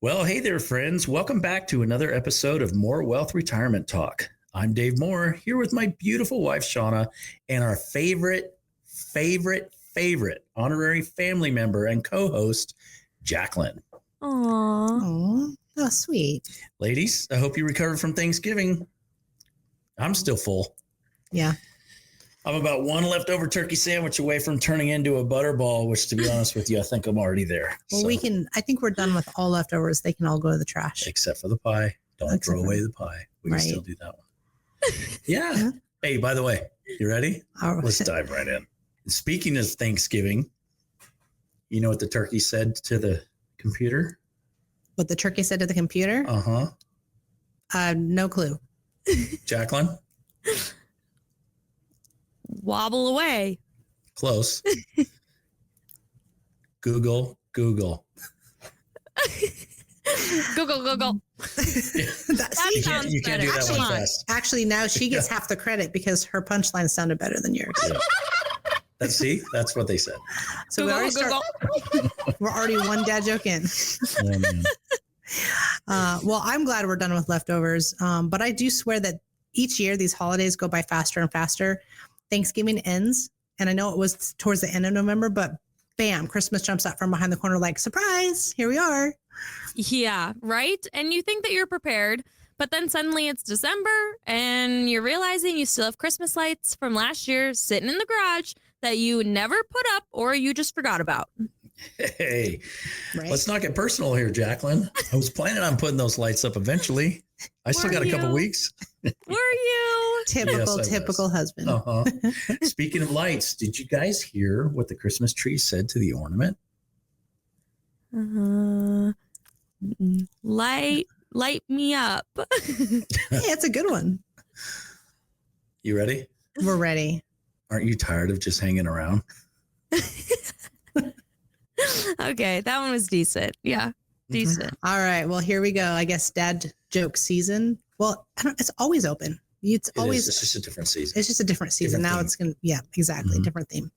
Well, hey there, friends. Welcome back to another episode of More Wealth Retirement Talk. I'm Dave Moore, here with my beautiful wife, Shawna, and our favorite honorary family member and co-host, Jacqueline. Aww, how sweet. Ladies, I hope you recovered from Thanksgiving. I'm still full. Yeah. I'm about one leftover turkey sandwich away from turning into a butterball, which, to be honest with you, I think I'm already there. Well, I think we're done with all leftovers. They can all go to the trash. Except for the pie. Don't throw away the pie. We can still do that one. Yeah. Hey, by the way, you ready? Let's dive right in. Speaking of Thanksgiving, you know what the turkey said to the computer? What the turkey said to the computer? No clue. Jacqueline? Wobble away. Close. Google. Google. You can't do that one fast. Actually, now she gets half the credit because her punchline sounded better than yours. Yeah. That's what they said. So we're already one dad joke in. Well, I'm glad we're done with leftovers. But I do swear that each year these holidays go by faster and faster. Thanksgiving ends, and I know it was towards the end of November, but bam, Christmas jumps out from behind the corner like, surprise, here we are. Yeah, right? And you think that you're prepared, but then suddenly it's December, and you're realizing you still have Christmas lights from last year sitting in the garage that you never put up or you just forgot about. Hey, let's not get personal here, Jacqueline. I was planning on putting those lights up eventually. I still got a couple weeks. Were you? Typical husband. Speaking of lights, did you guys hear what the Christmas tree said to the ornament? Light me up. Hey, that's a good one. You ready? We're ready. Aren't you tired of just hanging around? Okay, that one was decent. Yeah, decent. All right, well, here we go. I guess dad joke season. Well, it's always open. It's just a different season. It's just a different season. Now it's going to, exactly. Different theme.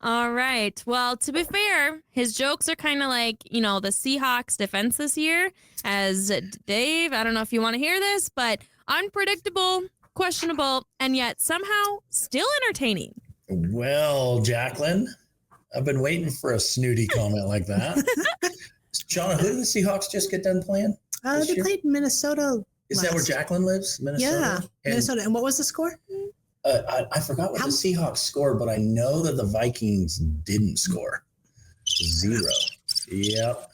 All right. Well, to be fair, his jokes are kind of like, the Seahawks defense this year. As Dave, I don't know if you want to hear this, but unpredictable, questionable, and yet somehow still entertaining. Well, Jacqueline, I've been waiting for a snooty comment like that. Shawna, who did the Seahawks just get done playing? They played Minnesota. Is that where Jacqueline lives? Minnesota? Yeah, Minnesota. And what was the score? I forgot what the Seahawks scored, but I know that the Vikings didn't score. 0. Yep.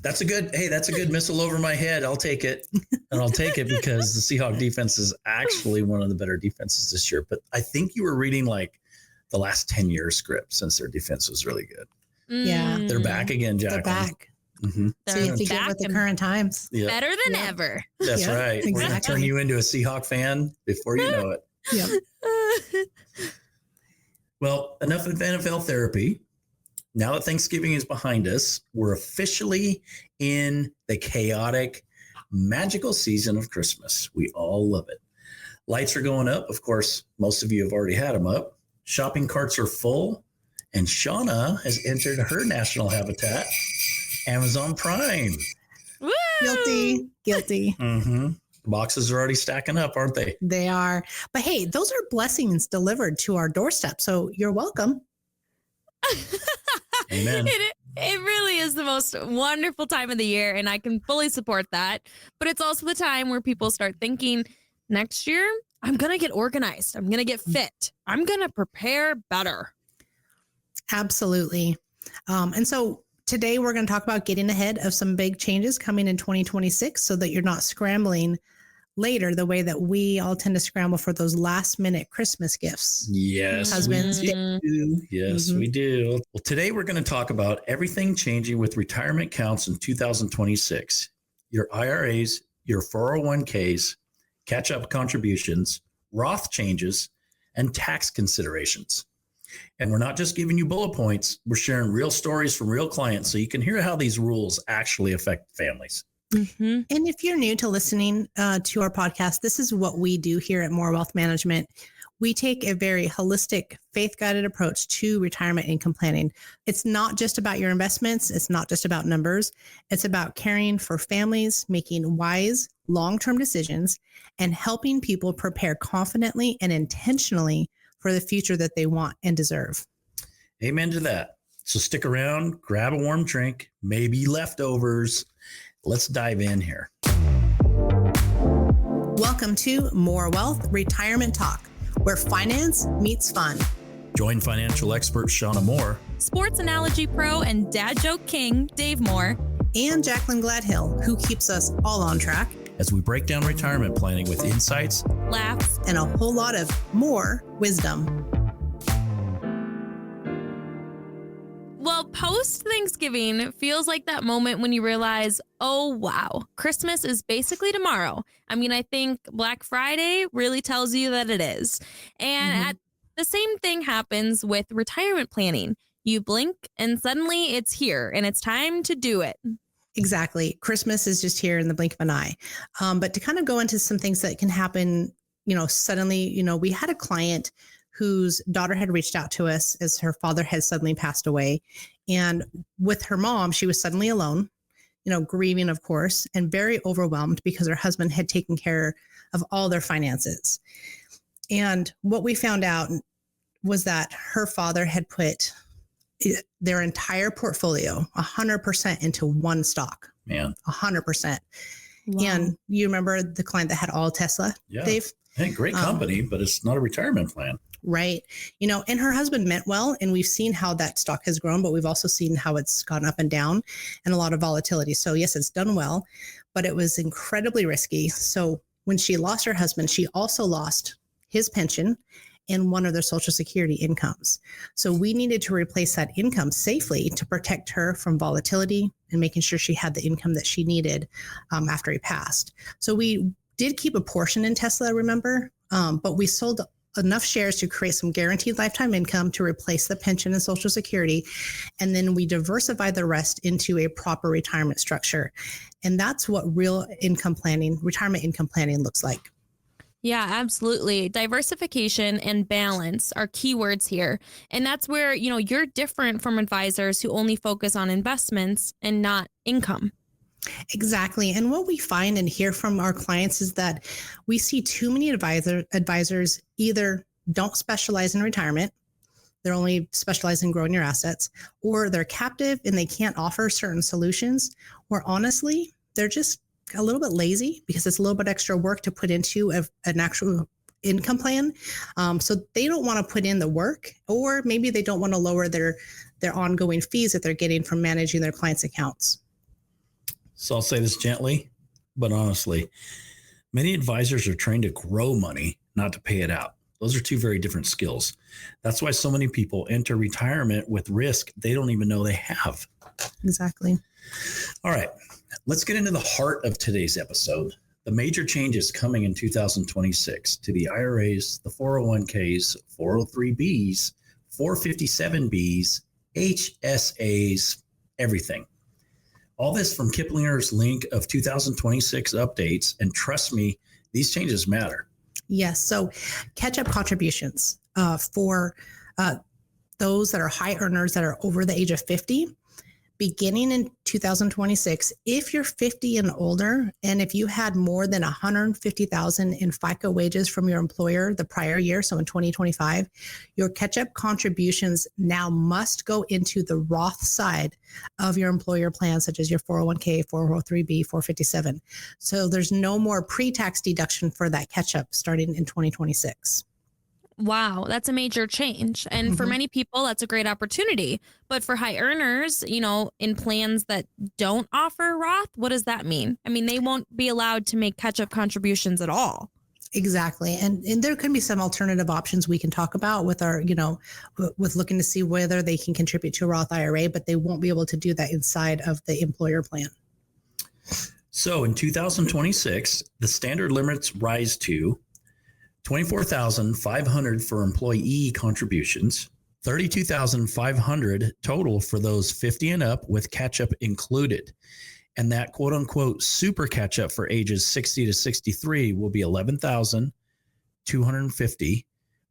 That's a good missile over my head. I'll take it. And I'll take it because the Seahawks defense is actually one of the better defenses this year. But I think you were reading like the last 10 year script since their defense was really good. Yeah. They're back again, Jacqueline. They're back. Mm-hmm. So you have to get with the current times. Yep. Better than ever. That's right. Exactly. We're going to turn you into a Seahawk fan before you know it. Yep. Well, enough of NFL therapy. Now that Thanksgiving is behind us, we're officially in the chaotic, magical season of Christmas. We all love it. Lights are going up. Of course, most of you have already had them up. Shopping carts are full. And Shawna has entered her national habitat, Amazon Prime. Woo! Guilty. Mm-hmm. The boxes are already stacking up, aren't they? They are. But hey, those are blessings delivered to our doorstep. So you're welcome. Amen. It really is the most wonderful time of the year, and I can fully support that. But it's also the time where people start thinking, next year, I'm going to get organized. I'm going to get fit. I'm going to prepare better. Absolutely. And so today we're going to talk about getting ahead of some big changes coming in 2026 so that you're not scrambling later the way that we all tend to scramble for those last minute Christmas gifts. Yes, husbands. we do. Yes, we do. Well, today we're going to talk about everything changing with retirement counts in 2026. Your IRAs, your 401ks, catch-up contributions, Roth changes, and tax considerations. And we're not just giving you bullet points. We're sharing real stories from real clients so you can hear how these rules actually affect families. Mm-hmm. And if you're new to listening to our podcast, this is what we do here at More Wealth Management. We take a very holistic, faith-guided approach to retirement income planning. It's not just about your investments. It's not just about numbers. It's about caring for families, making wise, long-term decisions, and helping people prepare confidently and intentionally for the future that they want and deserve. Amen to that. So stick around, grab a warm drink, maybe leftovers. Let's dive in here. Welcome to More Wealth Retirement Talk, where finance meets fun. Join financial expert Shawna Moore, sports analogy pro and dad joke king Dave Moore, and Jacqueline Gladhill, who keeps us all on track as we break down retirement planning with insights, laughs, and a whole lot of more wisdom. Well, post-Thanksgiving feels like that moment when you realize, oh, wow, Christmas is basically tomorrow. I mean, I think Black Friday really tells you that it is. And the same thing happens with retirement planning. You blink and suddenly it's here and it's time to do it. Exactly. Christmas is just here in the blink of an eye. But to kind of go into some things that can happen, suddenly, we had a client whose daughter had reached out to us as her father had suddenly passed away. And with her mom, she was suddenly alone, grieving, of course, and very overwhelmed because her husband had taken care of all their finances. And what we found out was that her father had put their entire portfolio 100% into one stock. Man, 100%. Wow. And you remember the client that had all Tesla, yeah. Dave? Hey, great company, but it's not a retirement plan. Right. And her husband meant well, and we've seen how that stock has grown, but we've also seen how it's gone up and down and a lot of volatility. So yes, it's done well, but it was incredibly risky. So when she lost her husband, she also lost his pension and one of their Social Security incomes. So we needed to replace that income safely to protect her from volatility and making sure she had the income that she needed after he passed. So we did keep a portion in Tesla, remember, but we sold enough shares to create some guaranteed lifetime income to replace the pension and Social Security. And then we diversified the rest into a proper retirement structure. And that's what real income planning, retirement income planning looks like. Yeah, absolutely. Diversification and balance are keywords here. And that's where, you're different from advisors who only focus on investments and not income. Exactly. And what we find and hear from our clients is that we see too many advisors either don't specialize in retirement, they're only specialized in growing your assets, or they're captive and they can't offer certain solutions, or honestly, they're just a little bit lazy because it's a little bit extra work to put into an actual income plan. So they don't want to put in the work, or maybe they don't want to lower their ongoing fees that they're getting from managing their clients' accounts. So I'll say this gently, but honestly, many advisors are trained to grow money, not to pay it out. Those are two very different skills. That's why so many people enter retirement with risk they don't even know they have. Exactly. All right, let's get into the heart of today's episode. The major changes coming in 2026 to the IRAs, the 401ks, 403bs, 457bs, HSAs, everything. All this from Kiplinger's link of 2026 updates. And trust me, these changes matter. Yes. So catch-up contributions for those that are high earners that are over the age of 50, beginning in 2026, if you're 50 and older, and if you had more than $150,000 in FICA wages from your employer the prior year, so in 2025, your catch-up contributions now must go into the Roth side of your employer plan, such as your 401k, 403b, 457. So there's no more pre-tax deduction for that catch-up starting in 2026. Wow, that's a major change. And for many people, that's a great opportunity. But for high earners, in plans that don't offer Roth, what does that mean? I mean, they won't be allowed to make catch-up contributions at all. Exactly. And there can be some alternative options we can talk about with our, with looking to see whether they can contribute to a Roth IRA, but they won't be able to do that inside of the employer plan. So in 2026, the standard limits rise to $24,500 for employee contributions, $32,500 total for those 50 and up with catch-up included. And that quote unquote super catch-up for ages 60 to 63 will be $11,250,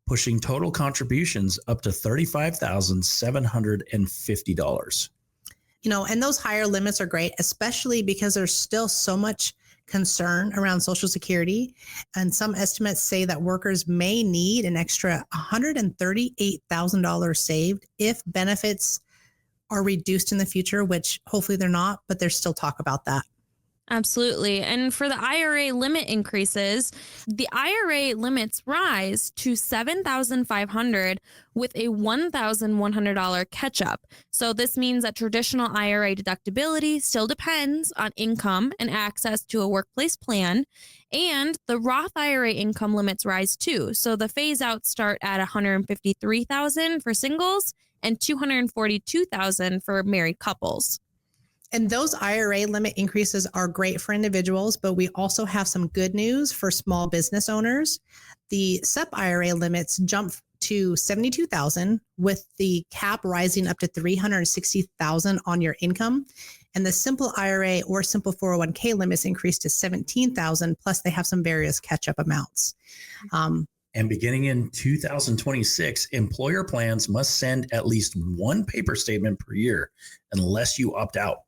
pushing total contributions up to $35,750. And those higher limits are great, especially because there's still so much concern around Social Security. And some estimates say that workers may need an extra $138,000 saved if benefits are reduced in the future, which hopefully they're not, but there's still talk about that. Absolutely. And for the IRA limit increases, the IRA limits rise to $7,500 with a $1,100 catch up. So this means that traditional IRA deductibility still depends on income and access to a workplace plan. And the Roth IRA income limits rise too. So the phase outs start at $153,000 for singles and $242,000 for married couples. And those IRA limit increases are great for individuals, but we also have some good news for small business owners. The SEP IRA limits jump to $72,000 with the cap rising up to $360,000 on your income. And the simple IRA or simple 401k limits increased to $17,000, plus they have some various catch-up amounts. And beginning in 2026, employer plans must send at least one paper statement per year unless you opt out.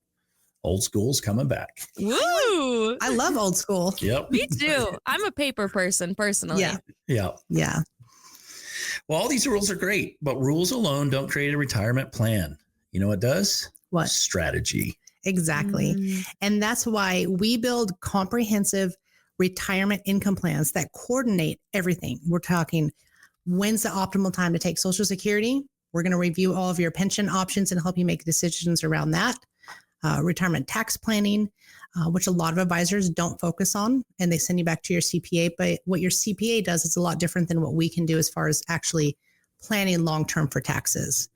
Old school's coming back. Woo! I love old school. Yep. Me too. I'm a paper person personally. Yeah. Well, all these rules are great, but rules alone don't create a retirement plan. You know what does? What? Strategy. Exactly. And that's why we build comprehensive retirement income plans that coordinate everything. We're talking when's the optimal time to take Social Security. We're going to review all of your pension options and help you make decisions around that. Retirement tax planning, which a lot of advisors don't focus on, and they send you back to your CPA. But what your CPA does is a lot different than what we can do as far as actually planning long-term for taxes.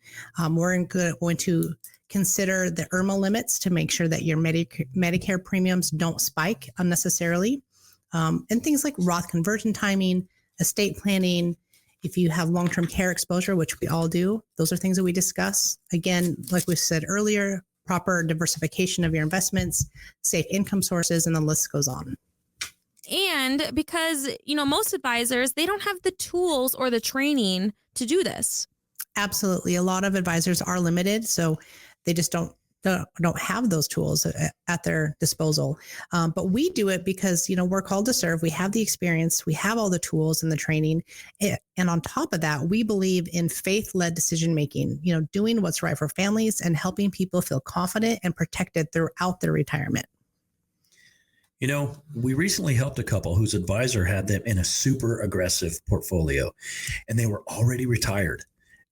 We're going to consider the IRMA limits to make sure that your Medicare premiums don't spike unnecessarily, and things like Roth conversion timing, estate planning. If you have long-term care exposure, which we all do, those are things that we discuss. Again, like we said earlier, proper diversification of your investments, safe income sources, and the list goes on. And because, most advisors, they don't have the tools or the training to do this. Absolutely. A lot of advisors are limited, so they just don't have those tools at their disposal. But we do it because, we're called to serve. We have the experience. We have all the tools and the training. And on top of that, we believe in faith-led decision-making, doing what's right for families and helping people feel confident and protected throughout their retirement. We recently helped a couple whose advisor had them in a super aggressive portfolio, and they were already retired.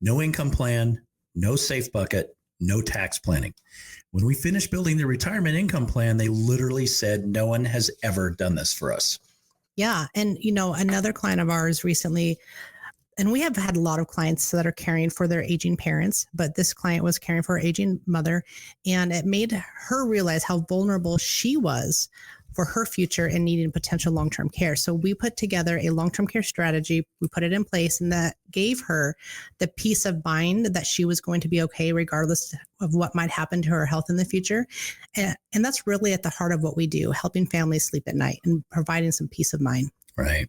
No income plan, no safe bucket, no tax planning. When we finished building the retirement income plan, they literally said, no one has ever done this for us. Yeah. And, another client of ours recently, and we have had a lot of clients that are caring for their aging parents, but this client was caring for her aging mother, and it made her realize how vulnerable she was for her future and needing potential long-term care. So we put together a long-term care strategy. We put it in place, and that gave her the peace of mind that she was going to be okay, regardless of what might happen to her health in the future. And that's really at the heart of what we do, helping families sleep at night and providing some peace of mind. Right.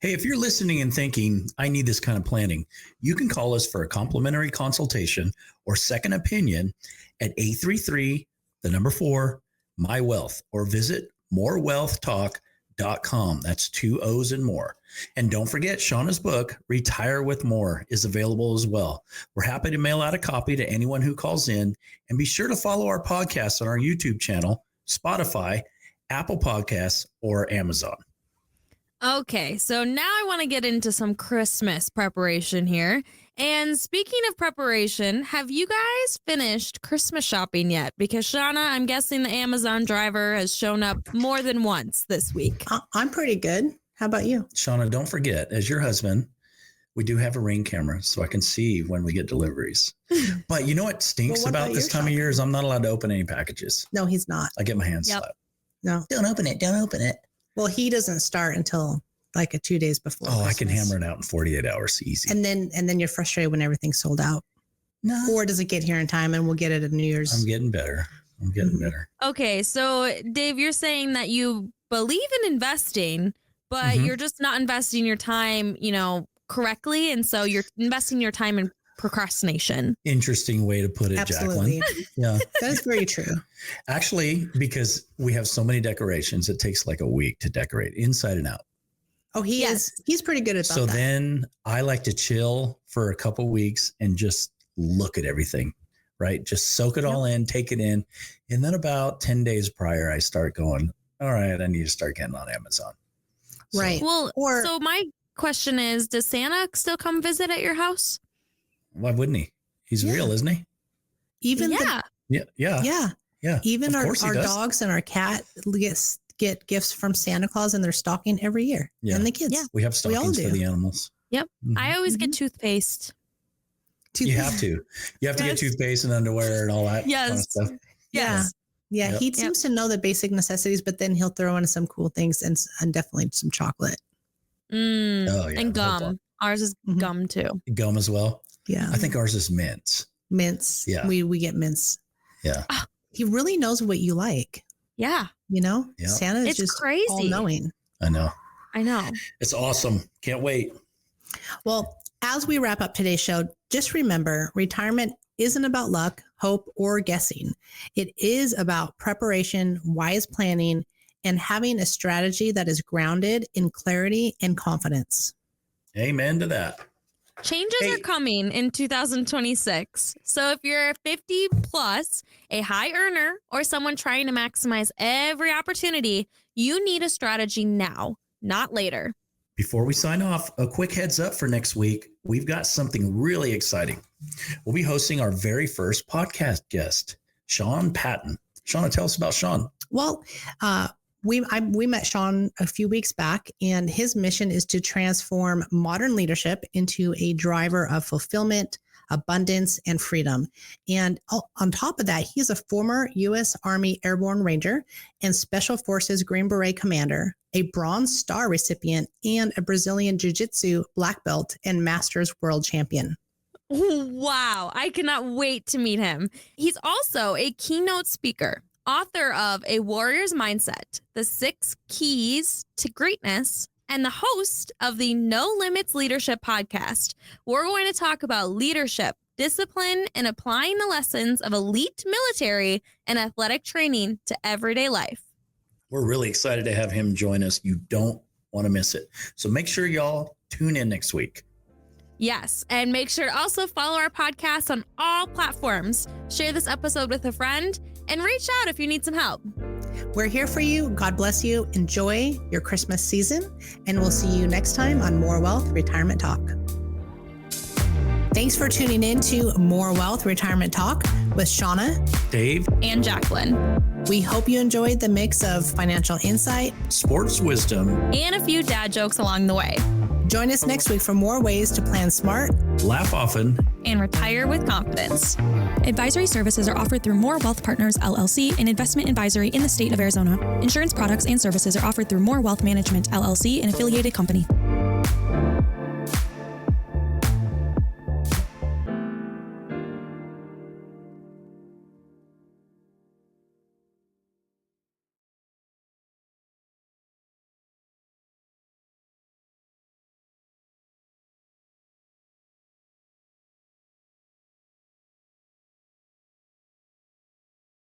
Hey, if you're listening and thinking, I need this kind of planning, you can call us for a complimentary consultation or second opinion at 833-4-MY-WEALTH, or visit morewealthtalk.com. That's 2 O's and more. And don't forget, Shawna's book, Retire with More, is available as well. We're happy to mail out a copy to anyone who calls in. And be sure to follow our podcast on our YouTube channel, Spotify, Apple Podcasts, or Amazon. Okay, so now I want to get into some Christmas preparation here. And speaking of preparation, have you guys finished Christmas shopping yet? Because Shawna, I'm guessing the Amazon driver has shown up more than once this week. I'm pretty good. How about you? Shawna, don't forget, as your husband, we do have a Ring camera, so I can see when we get deliveries. But you know what stinks about this time of year is I'm not allowed to open any packages. No, he's not. I get my hands slapped. No. Don't open it. Don't open it. Well, he doesn't start until like 2 days before. Oh, Christmas. I can hammer it out in 48 hours. Easy. And then you're frustrated when everything's sold out. No. Or does it get here in time and we'll get it at New Year's? I'm getting better. Okay, so Dave, you're saying that you believe in investing, but you're just not investing your time, correctly. And so you're investing your time in procrastination. Interesting way to put it, Absolutely. Jacqueline. Yeah. That is very true. Actually, because we have so many decorations, it takes like a week to decorate inside and out. Oh, he's pretty good at that. So then I like to chill for a couple weeks and just look at everything, right? Just soak it all in, take it in. And then about 10 days prior, I start going, all right, I need to start getting on Amazon. So, Right. Well, Or- so my question is, does Santa still come visit at your house? why wouldn't he? He's Yeah. real, isn't he? Even Yeah. Yeah. even Of our course he does. dogs and our cat get gifts from Santa Claus in their stocking every year. Yeah. And the kids. Yeah. We have We all stockings for do. the animals. Yep. Mhm. I always get toothpaste. You have to. You have to get Yes. toothpaste and underwear and all that kind of Yes. stuff. Yeah. Yeah. Yep. He seems to know the basic necessities, but then he'll throw in some cool things and definitely some chocolate. Mm, Oh, yeah. and gum. Ours is Mhm. gum too. Gum as well. Yeah. I think ours is mints. Mints. Yeah. We get mints. Yeah. He really knows what you like. Yeah. You know, Yeah. Santa is It's just crazy. all knowing. I know. I know. It's awesome. Can't wait. Well, as we wrap up today's show, just remember retirement isn't about luck, hope, or guessing. It is about preparation, wise planning, and having a strategy that is grounded in clarity and confidence. Amen to that. Changes Hey. are coming in 2026. So if you're 50 plus, a high earner, or someone trying to maximize every opportunity, you need a strategy now, not later. Before we sign off, a quick heads up for next week. We've got something really exciting. We'll be hosting our very first podcast guest, Sean Patton. Shawna, tell us about Sean. Well, we met Sean a few weeks back, and his mission is to transform modern leadership into a driver of fulfillment, abundance, and freedom. And on top of that, he's a former U.S. Army Airborne Ranger and Special Forces Green Beret Commander, a Bronze Star recipient, and a Brazilian Jiu-Jitsu black belt and Masters World Champion. Wow. I cannot wait to meet him. He's also a keynote speaker, author of A Warrior's Mindset, The 6 Keys to Greatness, and the host of the No Limits Leadership podcast. We're going to talk about leadership, discipline, and applying the lessons of elite military and athletic training to everyday life. We're really excited to have him join us. You don't want to miss it. So make sure y'all tune in next week. Yes, and make sure to also follow our podcast on all platforms. Share this episode with a friend and reach out if you need some help. We're here for you. God bless you. Enjoy your Christmas season, and we'll see you next time on More Wealth Retirement Talk. Thanks for tuning in to More Wealth Retirement Talk with Shawna, Dave, And Jacqueline. We hope you enjoyed the mix of financial insight. sports wisdom, And a few dad jokes along the way. Join us next week for more ways to plan smart. laugh often, And retire with confidence. Advisory services are offered through More Wealth Partners, LLC, an investment advisory in the state of Arizona. Insurance products and services are offered through More Wealth Management, LLC, an affiliated company.